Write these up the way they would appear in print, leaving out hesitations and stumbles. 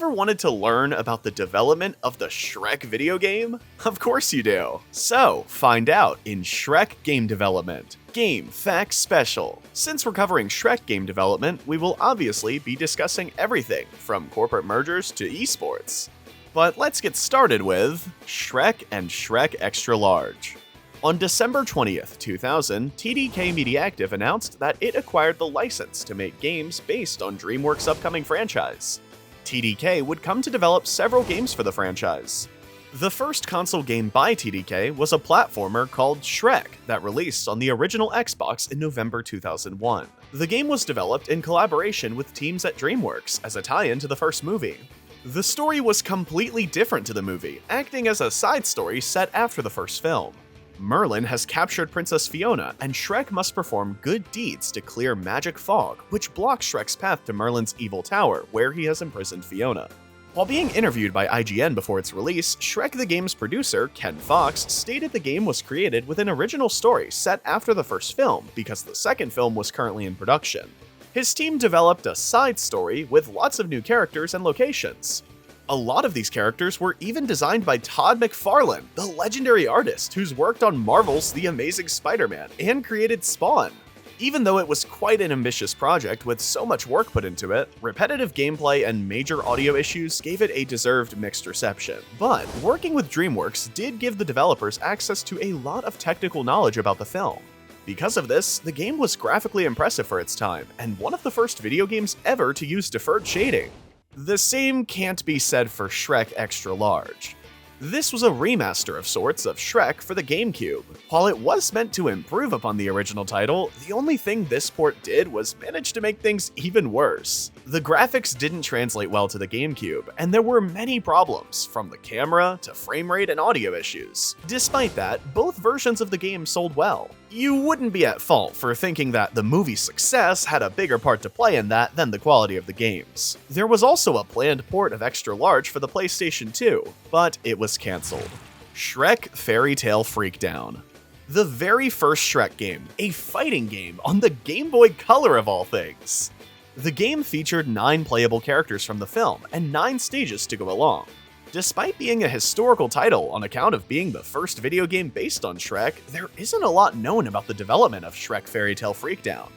ever wanted to learn about the development of the Shrek video game? Of course you do. So, find out in Shrek Game Development. Game Facts Special. Since we're covering Shrek game development, we will obviously be discussing everything from corporate mergers to esports. But let's get started with Shrek and Shrek Extra Large. On December 20th, 2000, TDK Mediactive announced that it acquired the license to make games based on DreamWorks' upcoming franchise. TDK would come to develop several games for the franchise. The first console game by TDK was a platformer called Shrek that released on the original Xbox in November 2001. The game was developed in collaboration with teams at DreamWorks as a tie-in to the first movie. The story was completely different to the movie, acting as a side story set after the first film. Merlin has captured Princess Fiona, and Shrek must perform good deeds to clear magic fog, which blocks Shrek's path to Merlin's evil tower, where he has imprisoned Fiona. While being interviewed by IGN before its release, Shrek the game's producer, Ken Fox, stated the game was created with an original story set after the first film because the second film was currently in production. His team developed a side story with lots of new characters and locations. A lot of these characters were even designed by Todd McFarlane, the legendary artist who's worked on Marvel's The Amazing Spider-Man and created Spawn. Even though it was quite an ambitious project with so much work put into it, repetitive gameplay and major audio issues gave it a deserved mixed reception. But working with DreamWorks did give the developers access to a lot of technical knowledge about the film. Because of this, the game was graphically impressive for its time, and one of the first video games ever to use deferred shading. The same can't be said for Shrek Extra Large. This was a remaster of sorts of Shrek for the GameCube. While it was meant to improve upon the original title, the only thing this port did was manage to make things even worse. The graphics didn't translate well to the GameCube, and there were many problems, from the camera to frame rate and audio issues. Despite that, both versions of the game sold well. You wouldn't be at fault for thinking that the movie's success had a bigger part to play in that than the quality of the games. There was also a planned port of Extra Large for the PlayStation 2, but it was cancelled. Shrek Fairy Tale Freakdown. The very first Shrek game, a fighting game on the Game Boy Color of all things. The game featured 9 playable characters from the film and 9 stages to go along. Despite being a historical title on account of being the first video game based on Shrek, there isn't a lot known about the development of Shrek Fairy Tale Freakdown.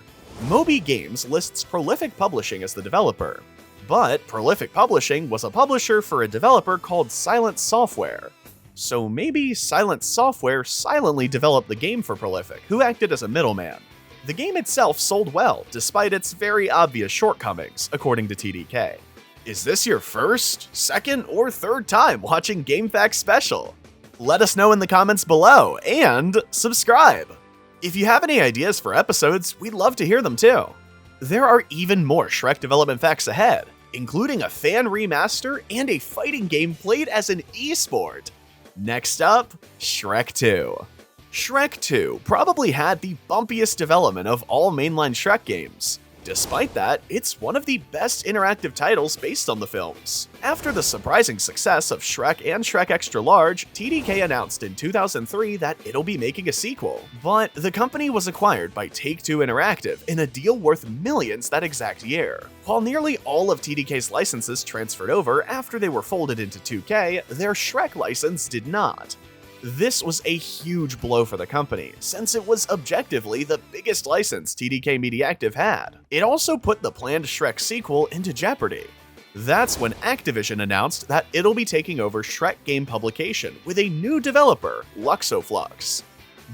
Moby Games lists Prolific Publishing as the developer, but Prolific Publishing was a publisher for a developer called Silent Software. So maybe Silent Software silently developed the game for Prolific, who acted as a middleman. The game itself sold well, despite its very obvious shortcomings, according to TDK. Is this your first, second, or third time watching Game Facts Special? Let us know in the comments below, and subscribe! If you have any ideas for episodes, we'd love to hear them too. There are even more Shrek development facts ahead, including a fan remaster and a fighting game played as an esport. Next up, Shrek 2. Shrek 2 probably had the bumpiest development of all mainline Shrek games. Despite that, it's one of the best interactive titles based on the films. After the surprising success of Shrek and Shrek Extra Large, TDK announced in 2003 that it'll be making a sequel. But the company was acquired by Take-Two Interactive in a deal worth millions that exact year. While nearly all of TDK's licenses transferred over after they were folded into 2K, their Shrek license did not. This was a huge blow for the company, since it was objectively the biggest license TDK Mediactive had. It also put the planned Shrek sequel into jeopardy. That's when Activision announced that it'll be taking over Shrek game publication with a new developer, Luxoflux.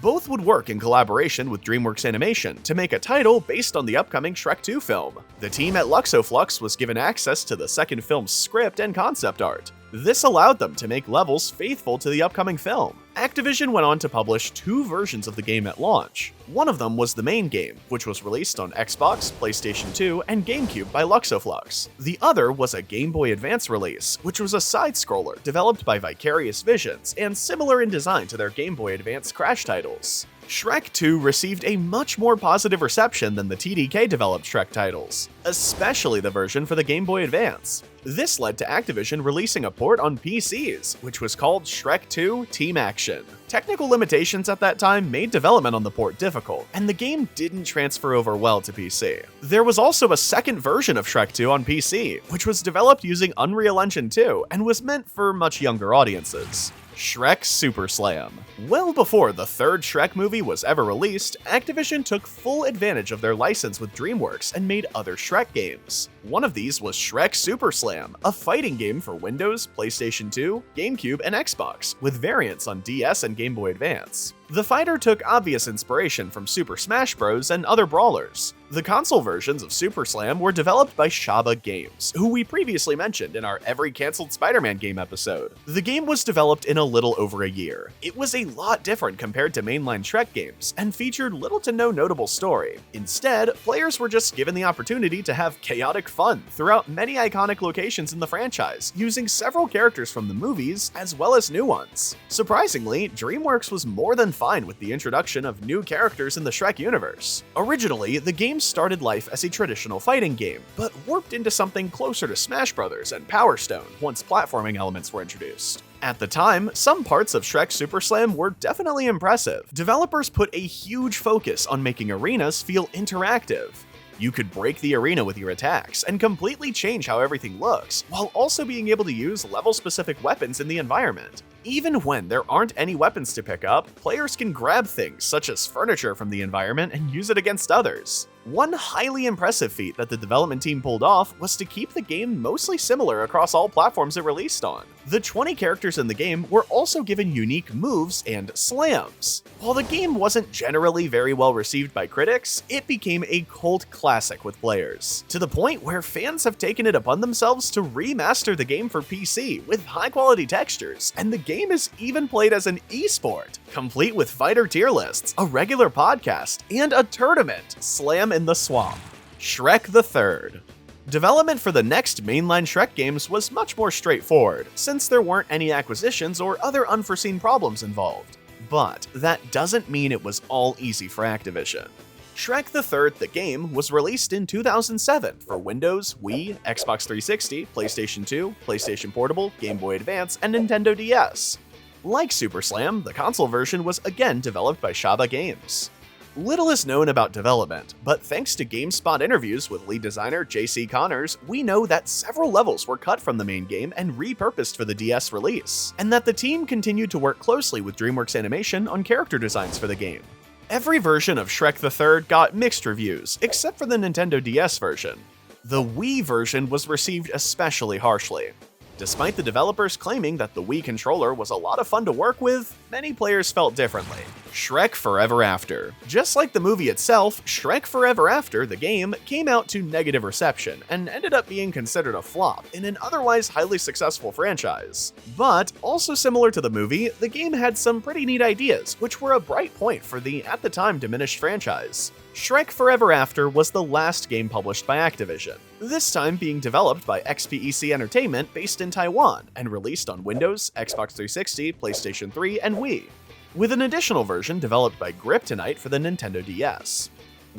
Both would work in collaboration with DreamWorks Animation to make a title based on the upcoming Shrek 2 film. The team at Luxoflux was given access to the second film's script and concept art. This allowed them to make levels faithful to the upcoming film. Activision went on to publish 2 versions of the game at launch. One of them was the main game, which was released on Xbox, PlayStation 2, and GameCube by Luxoflux. The other was a Game Boy Advance release, which was a side-scroller developed by Vicarious Visions and similar in design to their Game Boy Advance Crash titles. Shrek 2 received a much more positive reception than the TDK-developed Shrek titles, especially the version for the Game Boy Advance. This led to Activision releasing a port on PCs, which was called Shrek 2 Team Action. Technical limitations at that time made development on the port difficult, and the game didn't transfer over well to PC. There was also a second version of Shrek 2 on PC, which was developed using Unreal Engine 2 and was meant for much younger audiences. Shrek Super Slam. Well before the third Shrek movie was ever released, Activision took full advantage of their license with DreamWorks and made other Shrek games. One of these was Shrek Super Slam, a fighting game for Windows, PlayStation 2, GameCube, and Xbox, with variants on DS and Game Boy Advance. The fighter took obvious inspiration from Super Smash Bros. And other brawlers. The console versions of Super Slam were developed by Shaba Games, who we previously mentioned in our Every Cancelled Spider-Man game episode. The game was developed in a little over a year. It was a lot different compared to mainline Shrek games, and featured little to no notable story. Instead, players were just given the opportunity to have chaotic fun throughout many iconic locations in the franchise, using several characters from the movies as well as new ones. Surprisingly, DreamWorks was more than fine with the introduction of new characters in the Shrek universe. Originally, the game started life as a traditional fighting game, but warped into something closer to Smash Bros. And Power Stone once platforming elements were introduced. At the time, some parts of Shrek Super Slam were definitely impressive. Developers put a huge focus on making arenas feel interactive. You could break the arena with your attacks and completely change how everything looks, while also being able to use level-specific weapons in the environment. Even when there aren't any weapons to pick up, players can grab things such as furniture from the environment and use it against others. One highly impressive feat that the development team pulled off was to keep the game mostly similar across all platforms it released on. The 20 characters in the game were also given unique moves and slams. While the game wasn't generally very well received by critics, it became a cult classic with players, to the point where fans have taken it upon themselves to remaster the game for PC with high-quality textures, and the game is even played as an esport, complete with fighter tier lists, a regular podcast, and a tournament, Slam in the Swamp. Shrek the Third. Development for the next mainline Shrek games was much more straightforward, since there weren't any acquisitions or other unforeseen problems involved. But that doesn't mean it was all easy for Activision. Shrek the Third, the game, was released in 2007 for Windows, Wii, Xbox 360, PlayStation 2, PlayStation Portable, Game Boy Advance, and Nintendo DS. Like Super Slam, the console version was again developed by Shaba Games. Little is known about development, but thanks to GameSpot interviews with lead designer J.C. Connors, we know that several levels were cut from the main game and repurposed for the DS release, and that the team continued to work closely with DreamWorks Animation on character designs for the game. Every version of Shrek the Third got mixed reviews, except for the Nintendo DS version. The Wii version was received especially harshly. Despite the developers claiming that the Wii controller was a lot of fun to work with, many players felt differently. Shrek Forever After. Just like the movie itself, Shrek Forever After, the game, came out to negative reception and ended up being considered a flop in an otherwise highly successful franchise. But, also similar to the movie, the game had some pretty neat ideas, which were a bright point for the, at the time, diminished franchise. Shrek Forever After was the last game published by Activision, this time being developed by XPEC Entertainment based in Taiwan and released on Windows, Xbox 360, PlayStation 3, and Wii, with an additional version developed by Kryptonite for the Nintendo DS.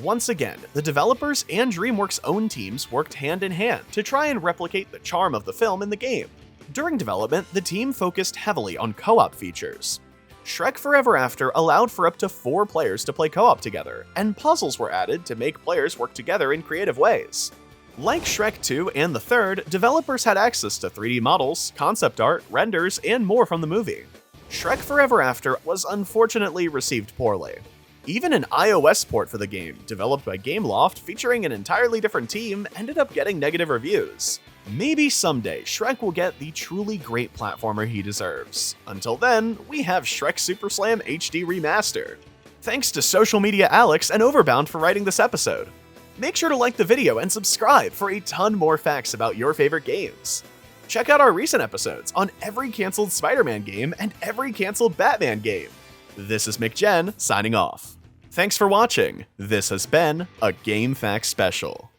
Once again, the developers and DreamWorks' own teams worked hand in hand to try and replicate the charm of the film in the game. During development, the team focused heavily on co-op features. Shrek Forever After allowed for up to 4 players to play co-op together, and puzzles were added to make players work together in creative ways. Like Shrek 2 and the Third, developers had access to 3D models, concept art, renders, and more from the movie. Shrek Forever After was unfortunately received poorly. Even an iOS port for the game, developed by Gameloft featuring an entirely different team, ended up getting negative reviews. Maybe someday Shrek will get the truly great platformer he deserves. Until then, we have Shrek Super Slam HD Remastered. Thanks to Social Media Alex and Overbound for writing this episode. Make sure to like the video and subscribe for a ton more facts about your favorite games. Check out our recent episodes on every cancelled Spider-Man game and every cancelled Batman game. This is McJen signing off. Thanks for watching. This has been a Game Facts Special.